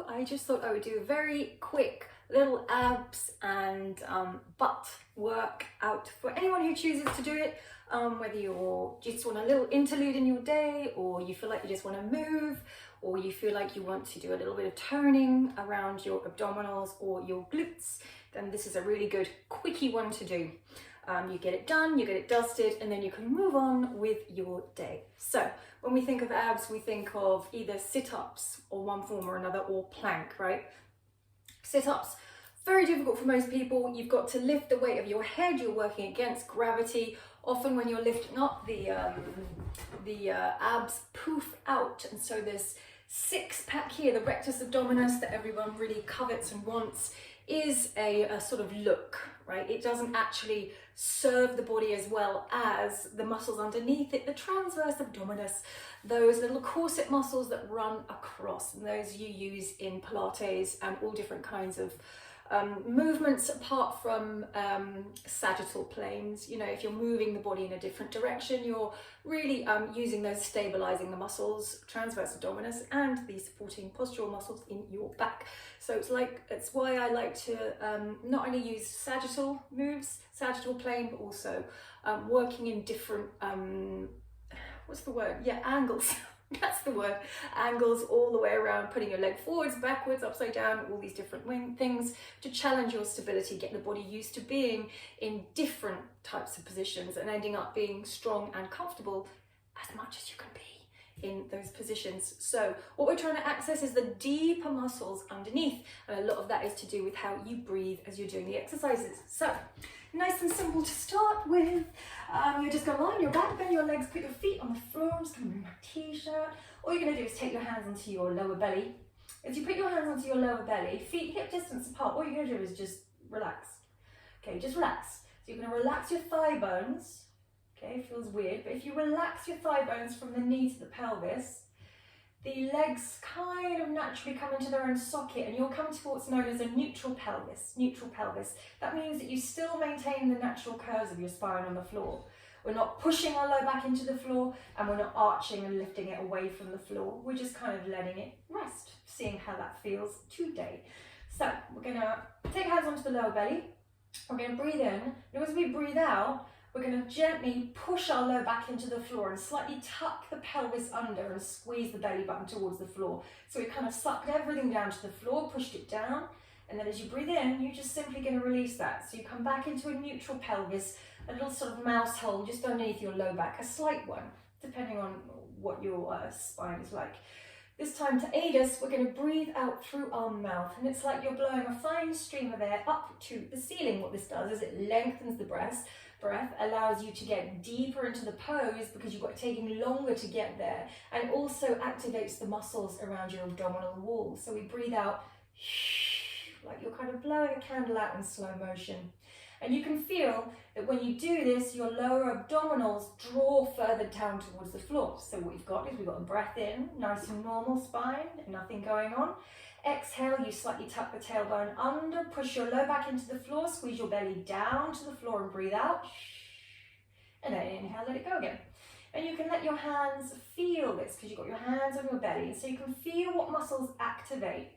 video, I just thought I would do a very quick little abs and butt workout for anyone who chooses to do it, whether you just want a little interlude in your day, or you feel like you just want to move, or you feel like you want to do a little bit of toning around your abdominals or your glutes, then this is a really good quickie one to do. You get it done, you get it dusted, and then you can move on with your day. So when we think of abs, we think of either sit-ups or one form or another, or plank, right? Sit-ups, very difficult for most people. You've got to lift the weight of your head. You're working against gravity. Often when you're lifting up, the abs poof out, and so this six-pack here, the rectus abdominis that everyone really covets and wants, is a sort of look, right? It doesn't actually serve the body as well as the muscles underneath it, the transverse abdominis, those little corset muscles that run across, and those you use in Pilates and all different kinds of movements apart from sagittal planes. You know, if you're moving the body in a different direction, you're really using those, stabilizing the muscles, transverse abdominis, and the supporting postural muscles in your back. So it's why I like to not only use sagittal moves, sagittal plane, but also working in different what's the word? Yeah, angles. That's the word. Angles all the way around, putting your leg forwards, backwards, upside down, all these different things to challenge your stability, get the body used to being in different types of positions and ending up being strong and comfortable as much as you can be in those positions. So what we're trying to access is the deeper muscles underneath, and a lot of that is to do with how you breathe as you're doing the exercises. So nice and simple to start with. You're just going to lie on your back, bend your legs, put your feet on the floor. I'm just going to move my t-shirt. All you're going to do is take your hands onto your lower belly. As you put your hands onto your lower belly, feet hip distance apart, all you're going to do is just relax. Okay, just relax. So you're going to relax your thigh bones. Okay, it feels weird, but if you relax your thigh bones from the knee to the pelvis, the legs kind of naturally come into their own socket, and you'll come to what's known as a neutral pelvis. Neutral pelvis. That means that you still maintain the natural curves of your spine on the floor. We're not pushing our low back into the floor, and we're not arching and lifting it away from the floor. We're just kind of letting it rest, seeing how that feels today. So we're going to take hands onto the lower belly. We're going to breathe in, and as we breathe out, we're going to gently push our low back into the floor and slightly tuck the pelvis under and squeeze the belly button towards the floor. So we kind of sucked everything down to the floor, pushed it down, and then as you breathe in, you're just simply going to release that. So you come back into a neutral pelvis, a little sort of mouse hole just underneath your low back, a slight one, depending on what your spine is like. This time, to aid us, we're going to breathe out through our mouth, and it's like you're blowing a fine stream of air up to the ceiling. What this does is it lengthens the breath, allows you to get deeper into the pose because you've got taking longer to get there, and also activates the muscles around your abdominal wall. So we breathe out like you're kind of blowing a candle out in slow motion. And you can feel that when you do this, your lower abdominals draw further down towards the floor. So what we've got is we've got the breath in, nice and normal spine, nothing going on. Exhale, you slightly tuck the tailbone under, push your low back into the floor, squeeze your belly down to the floor and breathe out. And then inhale, let it go again. And you can let your hands feel this because you've got your hands on your belly. So you can feel what muscles activate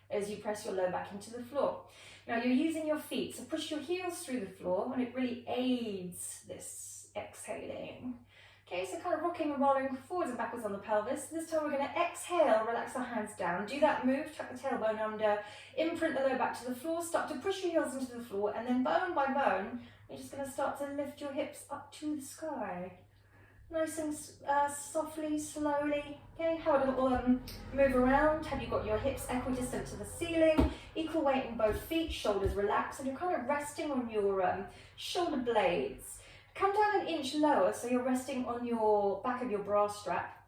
as you press your low back into the floor. Now you're using your feet, so push your heels through the floor, and it really aids this exhaling. Okay, so kind of rocking and rolling forwards and backwards on the pelvis. This time we're going to exhale, relax our hands down. Do that move, tuck the tailbone under, imprint the low back to the floor, start to push your heels into the floor, and then bone by bone, you're just going to start to lift your hips up to the sky. Nice and softly, slowly. Okay, have a little move around. Have you got your hips equidistant to the ceiling? Equal weight in both feet, shoulders relaxed, and you're kind of resting on your shoulder blades. Come down an inch lower, so you're resting on your back of your bra strap.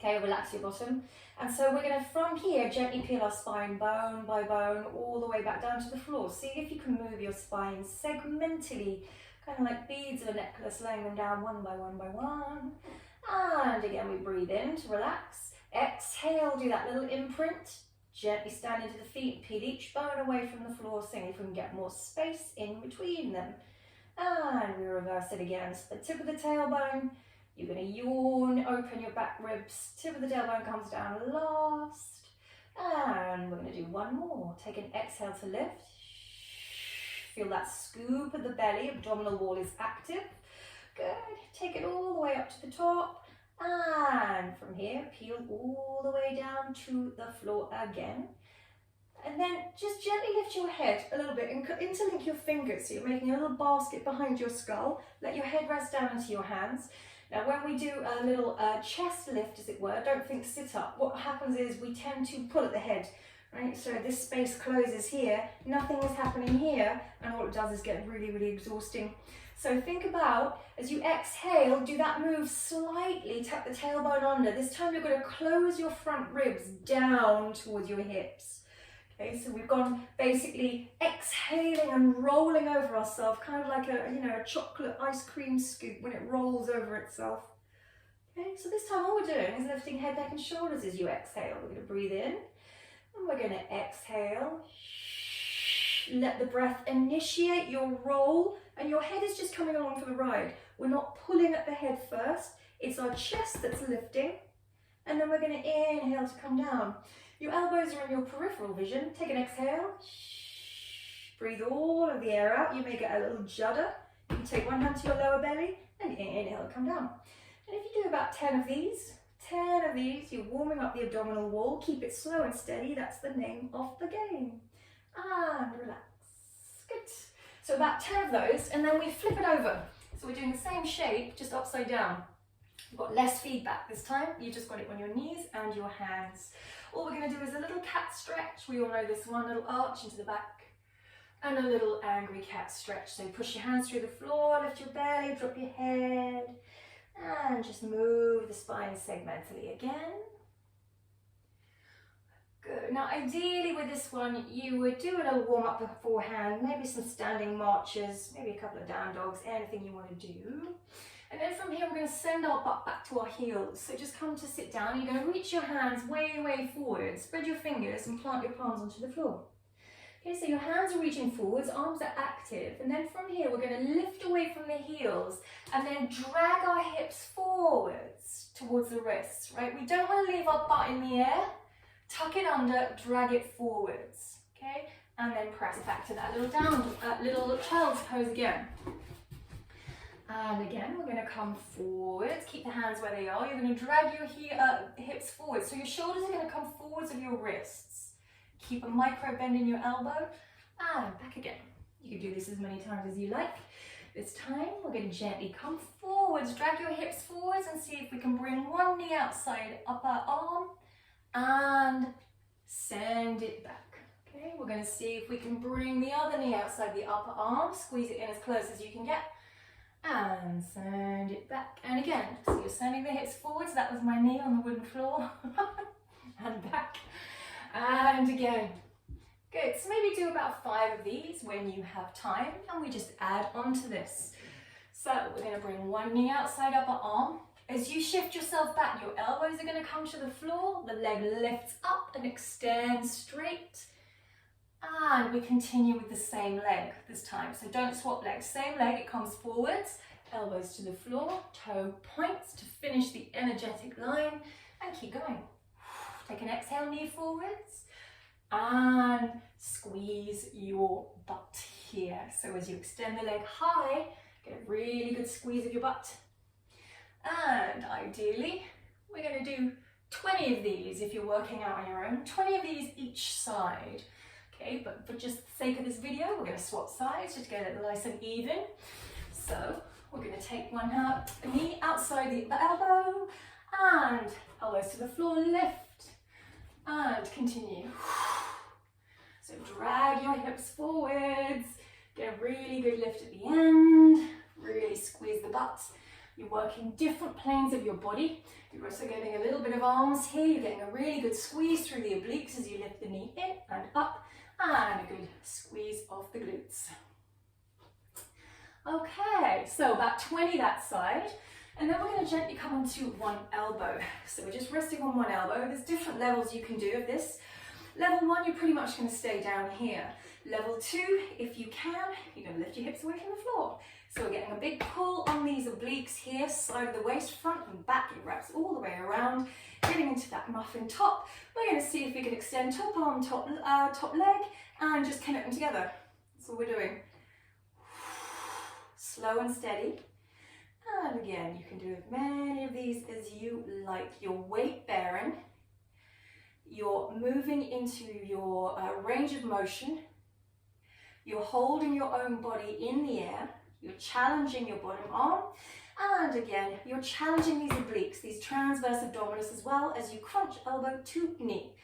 Okay, relax your bottom. And so we're going to, from here, gently peel our spine bone by bone all the way back down to the floor. See if you can move your spine segmentally, kind of like beads of a necklace, laying them down one by one by one. And again, we breathe in to relax. Exhale, do that little imprint. Gently stand into the feet, peel each bone away from the floor, seeing if we can get more space in between them. And we reverse it again. So the tip of the tailbone, you're going to yawn, open your back ribs, tip of the tailbone comes down last. Take an exhale to lift. Feel that scoop of the belly, abdominal wall is active. Good. Take it all the way up to the top. And from here, peel all the way down to the floor again. And then just gently lift your head a little bit and interlink your fingers. So you're making a little basket behind your skull. Let your head rest down into your hands. Now when we do a little chest lift, as it were, don't think sit up. What happens is we tend to pull at the head, right? So this space closes here, nothing is happening here, and all it does is get really, really exhausting. So think about, as you exhale, do that move slightly, tuck the tailbone under. This time you're going to close your front ribs down towards your hips. Okay, so we've gone basically exhaling and rolling over ourselves, kind of like a chocolate ice cream scoop when it rolls over itself. Okay, so this time all we're doing is lifting head, neck and shoulders as you exhale. We're going to breathe in and we're going to exhale. Let the breath initiate your roll and your head is just coming along for the ride. We're not pulling at the head first. It's our chest that's lifting, and then we're going to inhale to come down. Your elbows are in your peripheral vision. Take an exhale. Breathe all of the air out. You may get a little judder. You can take one hand to your lower belly and inhale and come down. And if you do about 10 of these, you're warming up the abdominal wall. Keep it slow and steady. That's the name of the game. And relax. Good. So about 10 of those, and then we flip it over. So we're doing the same shape, just upside down. You've got less feedback this time. You just got it on your knees and your hands. All we're going to do is a little cat stretch. We all know this one, little arch into the back. And a little angry cat stretch. So push your hands through the floor, lift your belly, drop your head. And just move the spine segmentally again. Good. Now ideally with this one, you would do a little warm up beforehand, maybe some standing marches, maybe a couple of down dogs, anything you want to do. And then from here, we're going to send our butt back to our heels. So just come to sit down. You're going to reach your hands way, way forward. Spread your fingers and plant your palms onto the floor. Okay, so your hands are reaching forwards, arms are active. And then from here, we're going to lift away from the heels and then drag our hips forwards towards the wrists, right? We don't want to leave our butt in the air. Tuck it under, drag it forwards, okay? And then press back to that little child's pose again. And again, we're going to come forwards. Keep the hands where they are. You're going to drag your hips forward. So your shoulders are going to come forwards of your wrists. Keep a micro bend in your elbow. And back again. You can do this as many times as you like. This time, we're going to gently come forwards. Drag your hips forwards and see if we can bring one knee outside upper arm. And send it back. Okay, we're going to see if we can bring the other knee outside the upper arm. Squeeze it in as close as you can get. And send it back. And again, so you're sending the hips forwards. That was my knee on the wooden floor. And back. And again. Good. So maybe do about 5 of these when you have time. And we just add on to this. So we're going to bring one knee outside upper arm. As you shift yourself back, your elbows are going to come to the floor. The leg lifts up and extends straight. And we continue with the same leg this time. So don't swap legs. Same leg, it comes forwards. Elbows to the floor, toe points to finish the energetic line. And keep going. Take an exhale, knee forwards. And squeeze your butt here. So as you extend the leg high, get a really good squeeze of your butt. And ideally, we're going to do 20 of these if you're working out on your own. 20 of these each side. Okay, but for just the sake of this video, we're going to swap sides just to get it nice and even. So we're going to take one knee outside the elbow and elbows to the floor, lift and continue. So drag your hips forwards, get a really good lift at the end, really squeeze the butt. You're working different planes of your body. You're also getting a little bit of arms here. You're getting a really good squeeze through the obliques as you lift the knee in and up, and a good squeeze of the glutes. Okay, so about 20 that side, and then we're going to gently come onto one elbow. So we're just resting on one elbow. There's different levels you can do of this. Level 1, you're pretty much going to stay down here. Level 2, if you can, you're going to lift your hips away from the floor. So we're getting a big pull on these obliques here, side of the waist, front and back. It wraps all the way around, getting into that muffin top. We're going to see if we can extend top arm, top leg, and just connect them together. That's all we're doing. Slow and steady. And again, you can do as many of these as you like. You're weight bearing. You're moving into your range of motion. You're holding your own body in the air. You're challenging your bottom arm. And again, you're challenging these obliques, these transverse abdominis, as well as you crunch elbow to knee.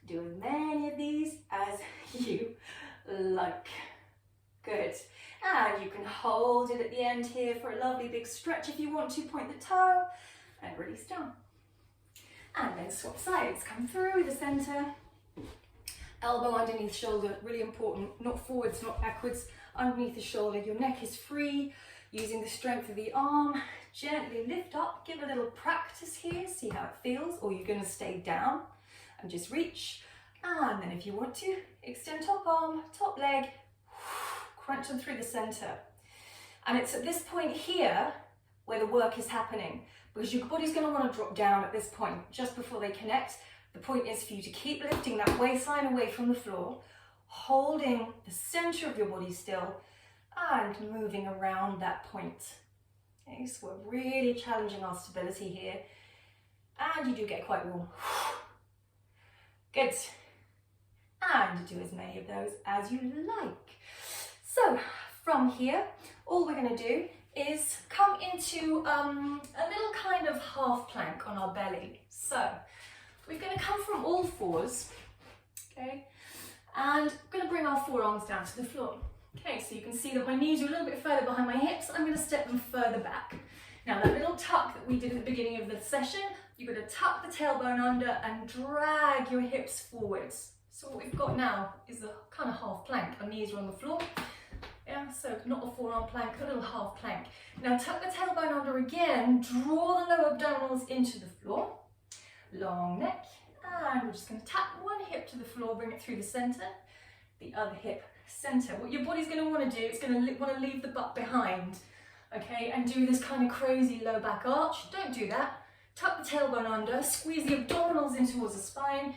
Do as many of these as you like. Good. And you can hold it at the end here for a lovely big stretch if you want to. Point the toe and release down. And then swap sides. Come through the center. Elbow underneath shoulder, really important. Not forwards, not backwards. Underneath the shoulder. Your neck is free. Using the strength of the arm. Gently lift up. Give a little practice here. See how it feels. Or you're going to stay down and just reach. And then if you want to, extend top arm, top leg. Crunch them through the center. And it's at this point here where the work is happening, because your body's going to want to drop down at this point just before they connect. The point is for you to keep lifting that waistline away from the floor, holding the center of your body still and moving around that point. Okay, so we're really challenging our stability here, and you do get quite warm. Good. And do as many of those as you like. So from here, all we're going to do is come into a little kind of half plank on our belly. So we're going to come from all fours, okay, and we're going to bring our forearms down to the floor. Okay, so you can see that my knees are a little bit further behind my hips. I'm going to step them further back. Now that little tuck that we did at the beginning of the session, you're going to tuck the tailbone under and drag your hips forwards. So what we've got now is a kind of half plank. Our knees are on the floor. Yeah, so not a forearm plank, a little half plank. Now tuck the tailbone under again, draw the lower abdominals into the floor. Long neck, and we're just going to tap one hip to the floor, bring it through the center, the other hip center. What your body's going to want to do, it's going to want to leave the butt behind, okay, and do this kind of crazy low back arch. Don't do that. Tuck the tailbone under, squeeze the abdominals in towards the spine,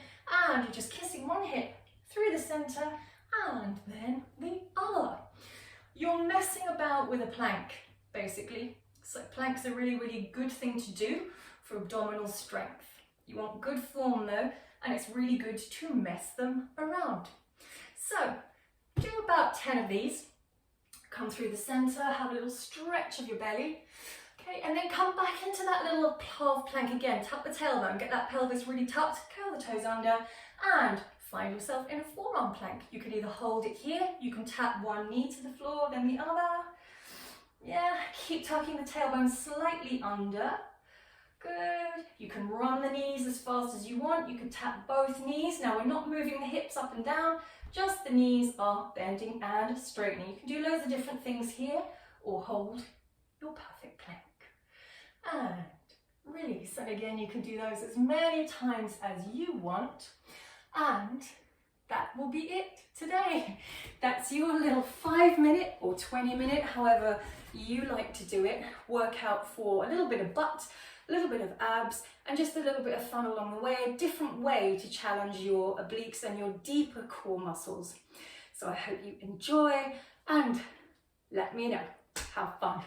and you're just kissing one hip through the center, and then the other. You're messing about with a plank, basically. So plank's a really, really good thing to do for abdominal strength. You want good form though, and it's really good to mess them around. So do about 10 of these. Come through the center, have a little stretch of your belly. Okay, and then come back into that little half plank again. Tuck the tailbone, get that pelvis really tucked, curl the toes under, and find yourself in a forearm plank. You can either hold it here, you can tap one knee to the floor, then the other. Yeah, keep tucking the tailbone slightly under. Good. You can run the knees as fast as you want. You can tap both knees. Now we're not moving the hips up and down, just the knees are bending and straightening. You can do loads of different things here, or hold your perfect plank. And release. And again, you can do those as many times as you want. And that will be it today. That's your little 5-minute or 20-minute, however you like to do it, workout for a little bit of butt, a little bit of abs, and just a little bit of fun along the way, a different way to challenge your obliques and your deeper core muscles. So I hope you enjoy, and let me know. Have fun.